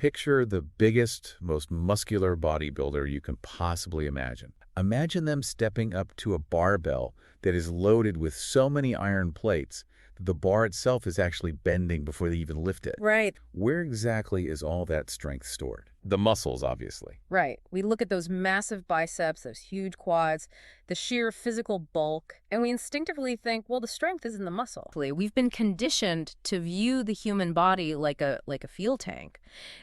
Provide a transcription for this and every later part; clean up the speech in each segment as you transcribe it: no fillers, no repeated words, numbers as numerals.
Picture the biggest, most muscular bodybuilder you can possibly imagine. Imagine them stepping up to a barbell that is loaded with so many iron plates that the bar itself is actually bending before they even lift it. Right. Where exactly is all that strength stored? The muscles, obviously. Right. We look at those massive biceps, those huge quads, the sheer physical bulk, and we instinctively think, well, the strength is in the muscle. We've been conditioned to view the human body like a fuel tank.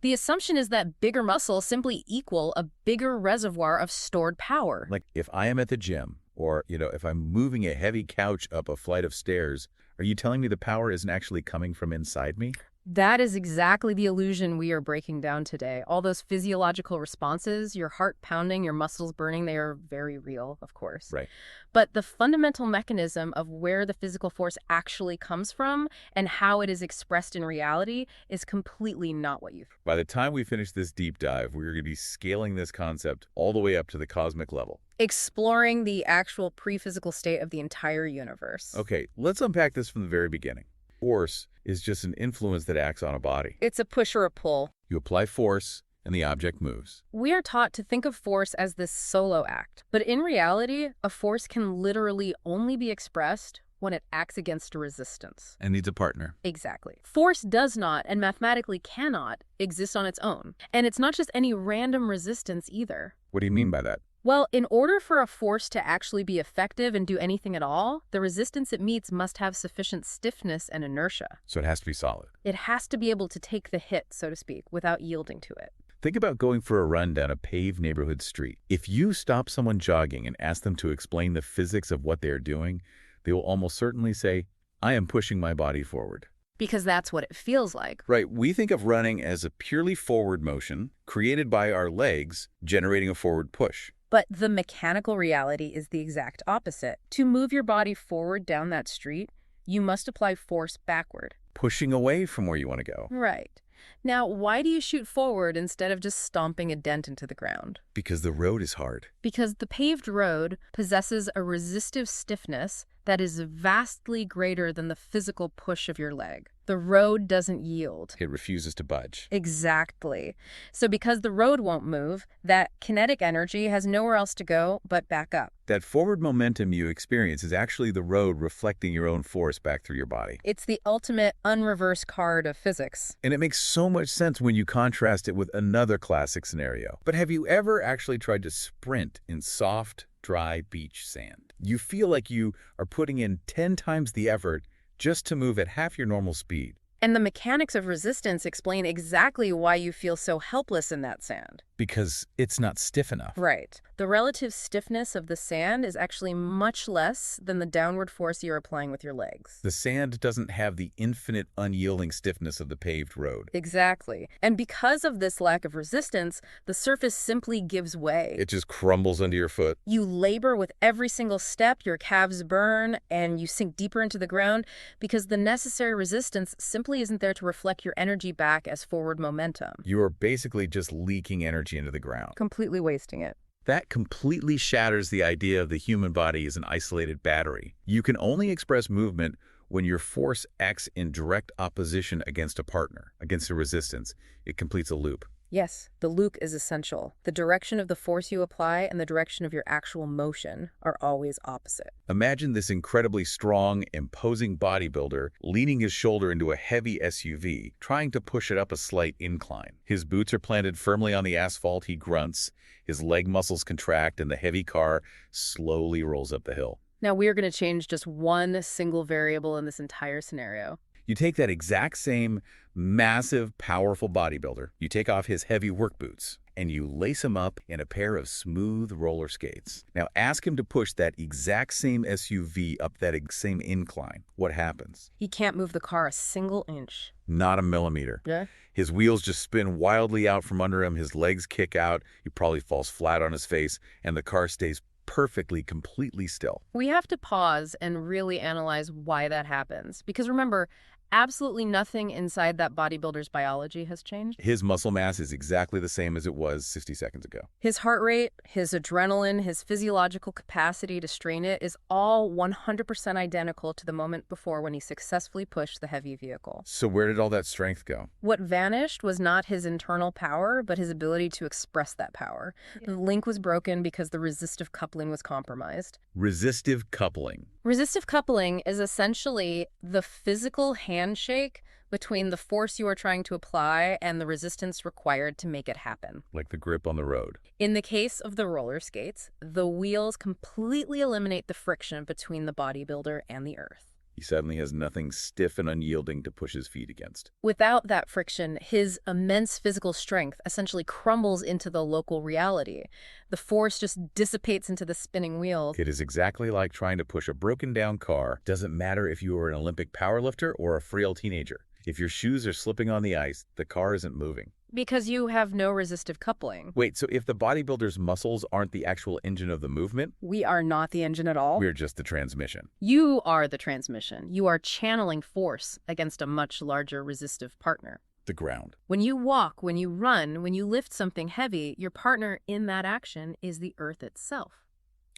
The assumption is that bigger muscle simply equal a bigger reservoir of stored power. Like if I am at the gym, or, if I'm moving a heavy couch up a flight of stairs, are you telling me the power isn't actually coming from inside me? That is exactly the illusion we are breaking down today. All those physiological responses, your heart pounding, your muscles burning, they are very real, of course. Right. But the fundamental mechanism of where the physical force actually comes from and how it is expressed in reality is completely not what you think. By the time we finish this deep dive, we're going to be scaling this concept all the way up to the cosmic level. Exploring the actual pre-physical state of the entire universe. Okay, let's unpack this from the very beginning. Force is just an influence that acts on a body. It's a push or a pull. You apply force, and the object moves. We are taught to think of force as this solo act. But in reality, a force can literally only be expressed when it acts against a resistance. And needs a partner. Exactly. Force does not, and mathematically cannot, exist on its own. And it's not just any random resistance either. What do you mean by that? Well, in order for a force to actually be effective and do anything at all, the resistance it meets must have sufficient stiffness and inertia. So it has to be solid. It has to be able to take the hit, so to speak, without yielding to it. Think about going for a run down a paved neighborhood street. If you stop someone jogging and ask them to explain the physics of what they are doing, they will almost certainly say, I am pushing my body forward. Because that's what it feels like. Right. We think of running as a purely forward motion created by our legs generating a forward push. But the mechanical reality is the exact opposite. To move your body forward down that street, you must apply force backward. Pushing away from where you want to go. Right. Now, why do you shoot forward instead of just stomping a dent into the ground? Because the road is hard. Because the paved road possesses a resistive stiffness that is vastly greater than the physical push of your leg. The road doesn't yield. It refuses to budge. Exactly. So because the road won't move, that kinetic energy has nowhere else to go but back up. That forward momentum you experience is actually the road reflecting your own force back through your body. It's the ultimate unreversed card of physics. And it makes so much sense when you contrast it with another classic scenario. But have you ever actually tried to sprint in soft, dry beach sand? You feel like you are putting in 10 times the effort just to move at half your normal speed. And the mechanics of resistance explain exactly why you feel so helpless in that sand. Because it's not stiff enough. Right. The relative stiffness of the sand is actually much less than the downward force you're applying with your legs. The sand doesn't have the infinite unyielding stiffness of the paved road. Exactly. And because of this lack of resistance, the surface simply gives way. It just crumbles under your foot. You labor with every single step, your calves burn, and you sink deeper into the ground because the necessary resistance simply isn't there to reflect your energy back as forward momentum. You are basically just leaking energy into the ground. Completely wasting it. That completely shatters the idea of the human body as an isolated battery. You can only express movement when your force acts in direct opposition against a partner, against a resistance. It completes a loop. Yes, the loop is essential. The direction of the force you apply and the direction of your actual motion are always opposite. Imagine this incredibly strong, imposing bodybuilder leaning his shoulder into a heavy SUV, trying to push it up a slight incline. His boots are planted firmly on the asphalt. He grunts, his leg muscles contract, and the heavy car slowly rolls up the hill. Now we are going to change just one single variable in this entire scenario. You take that exact same massive, powerful bodybuilder, you take off his heavy work boots, and you lace him up in a pair of smooth roller skates. Now ask him to push that exact same SUV up that same incline. What happens? He can't move the car a single inch. Not a millimeter. Yeah? His wheels just spin wildly out from under him, his legs kick out, he probably falls flat on his face, and the car stays perfectly, completely still. We have to pause and really analyze why that happens. Because remember, Absolutely nothing inside that bodybuilder's biology has changed. His muscle mass is exactly the same as it was 60 seconds ago. His heart rate, his adrenaline, his physiological capacity to strain it is all 100% identical to the moment before when he successfully pushed the heavy vehicle. So where did all that strength go? What vanished was not his internal power, but his ability to express that power. The link was broken because the resistive coupling was compromised. Resistive coupling. Resistive coupling is essentially the physical handshake between the force you are trying to apply and the resistance required to make it happen. Like the grip on the road. In the case of the roller skates, the wheels completely eliminate the friction between the bodybuilder and the earth. He suddenly has nothing stiff and unyielding to push his feet against. Without that friction, his immense physical strength essentially crumbles into the local reality. The force just dissipates into the spinning wheels. It is exactly like trying to push a broken-down car. Doesn't matter if you are an Olympic powerlifter or a frail teenager. If your shoes are slipping on the ice, the car isn't moving. Because you have no resistive coupling. Wait, so if the bodybuilder's muscles aren't the actual engine of the movement, We are not the engine at all. we're just the transmission. You are the transmission. You are channeling force against a much larger resistive partner. The ground. When you walk, when you run, when you lift something heavy, your partner in that action is the earth itself.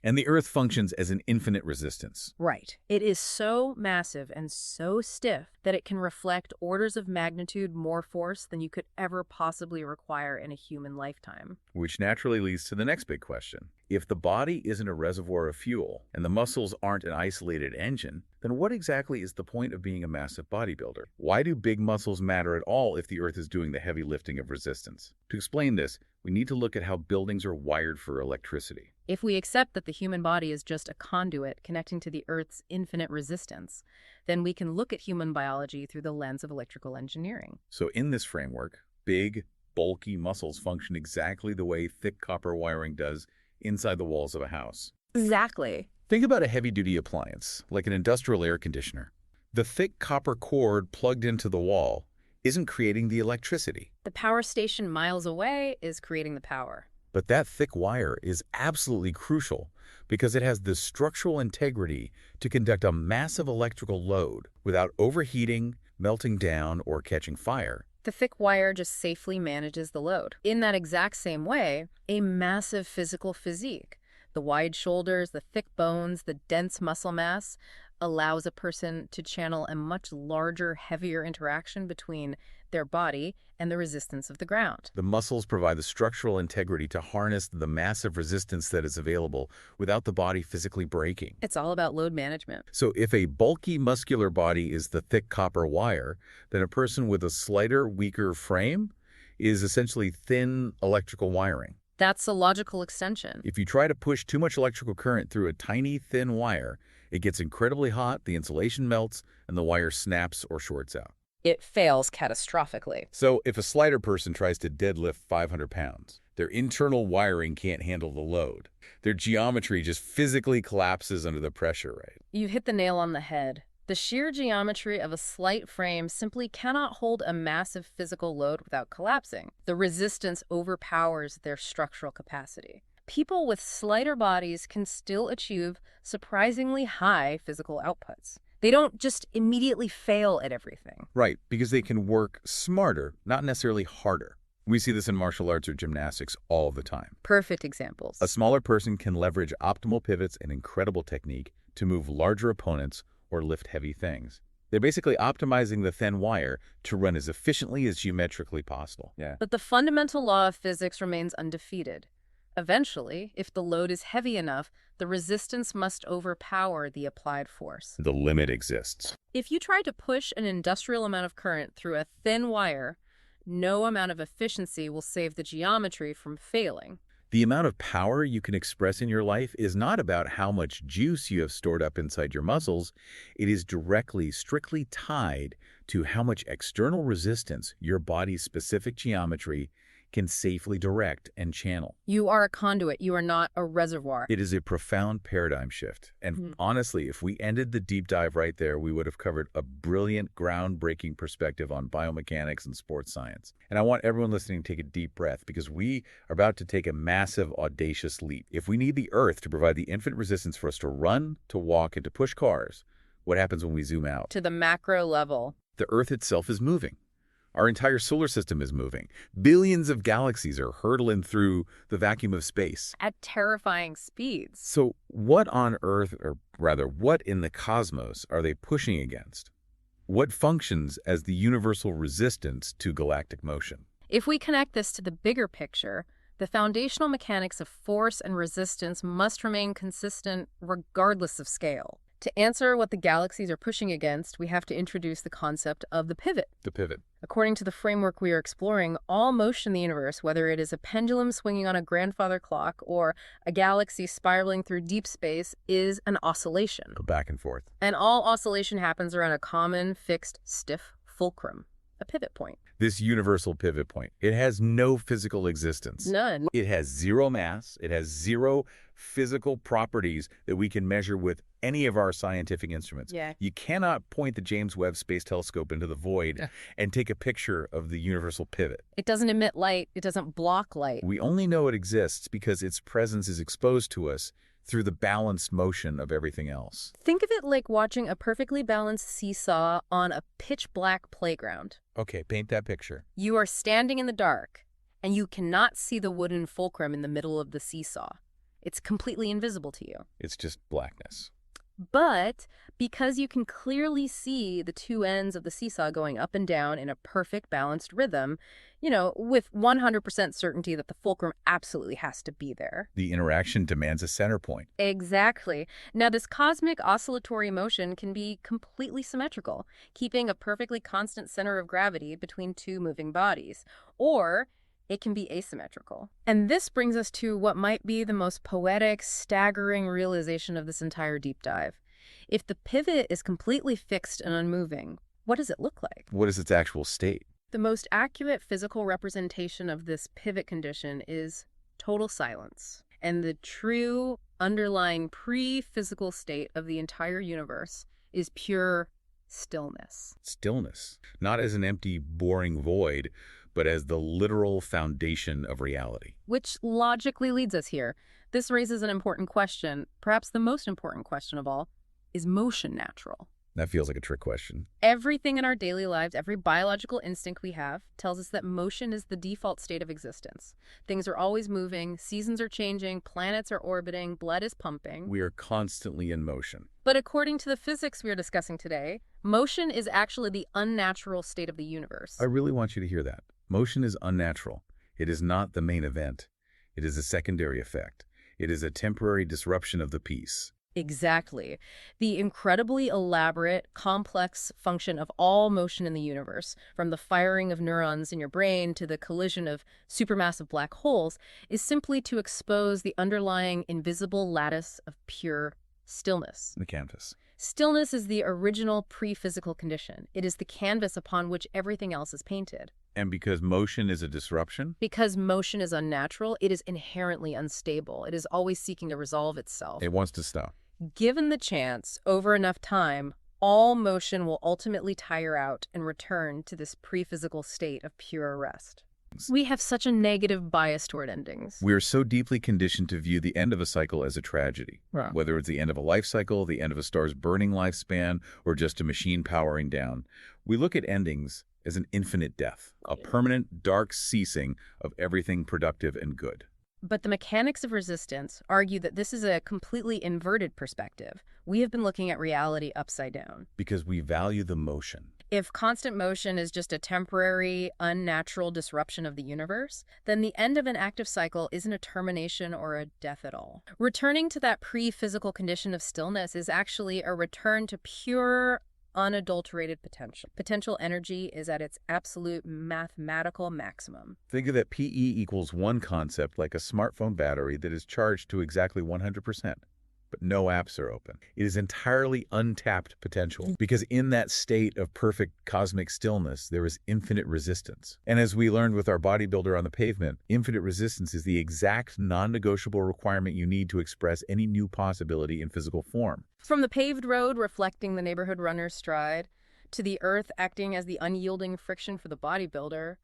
And the Earth functions as an infinite resistance. Right. It is so massive and so stiff that it can reflect orders of magnitude more force than you could ever possibly require in a human lifetime. Which naturally leads to the next big question. If the body isn't a reservoir of fuel and the muscles aren't an isolated engine, then what exactly is the point of being a massive bodybuilder? Why do big muscles matter at all if the Earth is doing the heavy lifting of resistance? To explain this, we need to look at how buildings are wired for electricity. If we accept that the human body is just a conduit connecting to the Earth's infinite resistance, then we can look at human biology through the lens of electrical engineering. So in this framework, big, bulky muscles function exactly the way thick copper wiring does inside the walls of a house. Exactly. Think about a heavy-duty appliance, like an industrial air conditioner. The thick copper cord plugged into the wall isn't creating the electricity. The power station miles away is creating the power. But that thick wire is absolutely crucial because it has the structural integrity to conduct a massive electrical load without overheating, melting down, or catching fire. The thick wire just safely manages the load. In that exact same way, a massive physical physique, the wide shoulders, the thick bones, the dense muscle mass, allows a person to channel a much larger, heavier interaction between their body and the resistance of the ground. The muscles provide the structural integrity to harness the massive resistance that is available without the body physically breaking. It's all about load management. So if a bulky muscular body is the thick copper wire, then a person with a slighter, weaker frame is essentially thin electrical wiring. That's a logical extension. If you try to push too much electrical current through a tiny, thin wire, it gets incredibly hot, the insulation melts, and the wire snaps or shorts out. It fails catastrophically. So if a slighter person tries to deadlift 500 pounds, their internal wiring can't handle the load. Their geometry just physically collapses under the pressure, right? You hit the nail on the head. The sheer geometry of a slight frame simply cannot hold a massive physical load without collapsing. The resistance overpowers their structural capacity. People with slighter bodies can still achieve surprisingly high physical outputs. They don't just immediately fail at everything. Right, because they can work smarter, not necessarily harder. We see this in martial arts or gymnastics all the time. Perfect examples. A smaller person can leverage optimal pivots and incredible technique to move larger opponents or lift heavy things. They're basically optimizing the thin wire to run as efficiently as geometrically possible. Yeah. But the fundamental law of physics remains undefeated. Eventually, if the load is heavy enough, the resistance must overpower the applied force. The limit exists. If you try to push an industrial amount of current through a thin wire, no amount of efficiency will save the geometry from failing. The amount of power you can express in your life is not about how much juice you have stored up inside your muscles. It is directly, strictly tied to how much external resistance your body's specific geometry can safely direct and channel. You are a conduit. You are not a reservoir. It is a profound paradigm shift. And honestly, if we ended the deep dive right there, we would have covered a brilliant, groundbreaking perspective on biomechanics and sports science. And I want everyone listening to take a deep breath because we are about to take a massive, audacious leap. If we need the Earth to provide the infinite resistance for us to run, to walk, and to push cars, what happens when we zoom out? To the macro level. The Earth itself is moving. Our entire solar system is moving. Billions of galaxies are hurtling through the vacuum of space. At terrifying speeds. So what on Earth, or rather, what in the cosmos are they pushing against? What functions as the universal resistance to galactic motion? If we connect this to the bigger picture, the foundational mechanics of force and resistance must remain consistent regardless of scale. To answer what the galaxies are pushing against, we have to introduce the concept of the pivot. The pivot. According to the framework we are exploring, all motion in the universe, whether it is a pendulum swinging on a grandfather clock or a galaxy spiraling through deep space, is an oscillation. Go back and forth. And all oscillation happens around a common, fixed, stiff fulcrum, a pivot point. This universal pivot point, it has no physical existence. None. It has zero mass. It has zero physical properties that we can measure with any of our scientific instruments. Yeah. You cannot point the James Webb Space Telescope into the void and take a picture of the universal pivot. It doesn't emit light. It doesn't block light. We only know it exists because its presence is exposed to us through the balanced motion of everything else. Think of it like watching a perfectly balanced seesaw on a pitch-black playground. Okay, paint that picture. You are standing in the dark, and you cannot see the wooden fulcrum in the middle of the seesaw. It's completely invisible to you. It's just blackness. But because you can clearly see the two ends of the seesaw going up and down in a perfect balanced rhythm, with 100% certainty that the fulcrum absolutely has to be there. The interaction demands a center point. Exactly. Now, this cosmic oscillatory motion can be completely symmetrical, keeping a perfectly constant center of gravity between two moving bodies. Or it can be asymmetrical. And this brings us to what might be the most poetic, staggering realization of this entire deep dive. If the pivot is completely fixed and unmoving, what does it look like? What is its actual state? The most accurate physical representation of this pivot condition is total silence. And the true underlying pre-physical state of the entire universe is pure stillness. Stillness. Not as an empty, boring void, but as the literal foundation of reality. Which logically leads us here. This raises an important question, perhaps the most important question of all. Is motion natural? That feels like a trick question. Everything in our daily lives, every biological instinct we have, tells us that motion is the default state of existence. Things are always moving, seasons are changing, planets are orbiting, blood is pumping. We are constantly in motion. But according to the physics we are discussing today, motion is actually the unnatural state of the universe. I really want you to hear that. Motion is unnatural. It is not the main event. It is a secondary effect. It is a temporary disruption of the peace. Exactly. The incredibly elaborate, complex function of all motion in the universe, from the firing of neurons in your brain to the collision of supermassive black holes, is simply to expose the underlying invisible lattice of pure stillness. The canvas. Stillness is the original pre-physical condition. It is the canvas upon which everything else is painted. And because motion is a disruption? Because motion is unnatural, it is inherently unstable. It is always seeking to resolve itself. It wants to stop. Given the chance, over enough time, all motion will ultimately tire out and return to this pre-physical state of pure rest. We have such a negative bias toward endings. We are so deeply conditioned to view the end of a cycle as a tragedy. Right. Whether it's the end of a life cycle, the end of a star's burning lifespan, or just a machine powering down. We look at endings as an infinite death, a permanent, dark ceasing of everything productive and good. But the mechanics of resistance argue that this is a completely inverted perspective. We have been looking at reality upside down. Because we value the motion. If constant motion is just a temporary, unnatural disruption of the universe, then the end of an active cycle isn't a termination or a death at all. Returning to that pre-physical condition of stillness is actually a return to pure, unadulterated potential. Potential energy is at its absolute mathematical maximum. Think of that PE equals one concept like a smartphone battery that is charged to exactly 100%. But no apps are open. It is entirely untapped potential because in that state of perfect cosmic stillness, there is infinite resistance. And as we learned with our bodybuilder on the pavement, infinite resistance is the exact non-negotiable requirement you need to express any new possibility in physical form. From the paved road reflecting the neighborhood runner's stride, to the earth acting as the unyielding friction for the bodybuilder,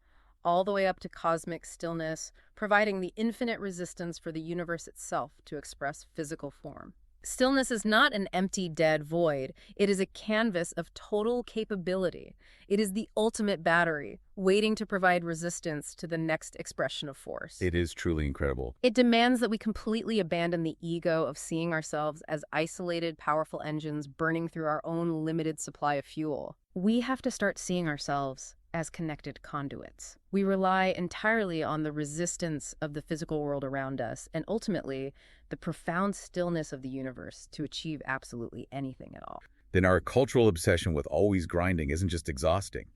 all the way up to cosmic stillness, providing the infinite resistance for the universe itself to express physical form. Stillness is not an empty, dead void. It is a canvas of total capability. It is the ultimate battery, waiting to provide resistance to the next expression of force. It is truly incredible. It demands that we completely abandon the ego of seeing ourselves as isolated, powerful engines burning through our own limited supply of fuel. We have to start seeing ourselves as connected conduits. We rely entirely on the resistance of the physical world around us and ultimately the profound stillness of the universe to achieve absolutely anything at all. Then our cultural obsession with always grinding isn't just exhausting.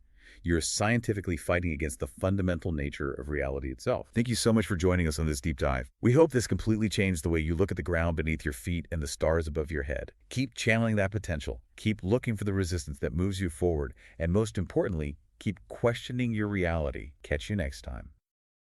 You're scientifically fighting against the fundamental nature of reality itself. Thank you so much for joining us on this deep dive. We hope this completely changed the way you look at the ground beneath your feet and the stars above your head. Keep channeling that potential. Keep looking for the resistance that moves you forward. And most importantly, keep questioning your reality. Catch you next time.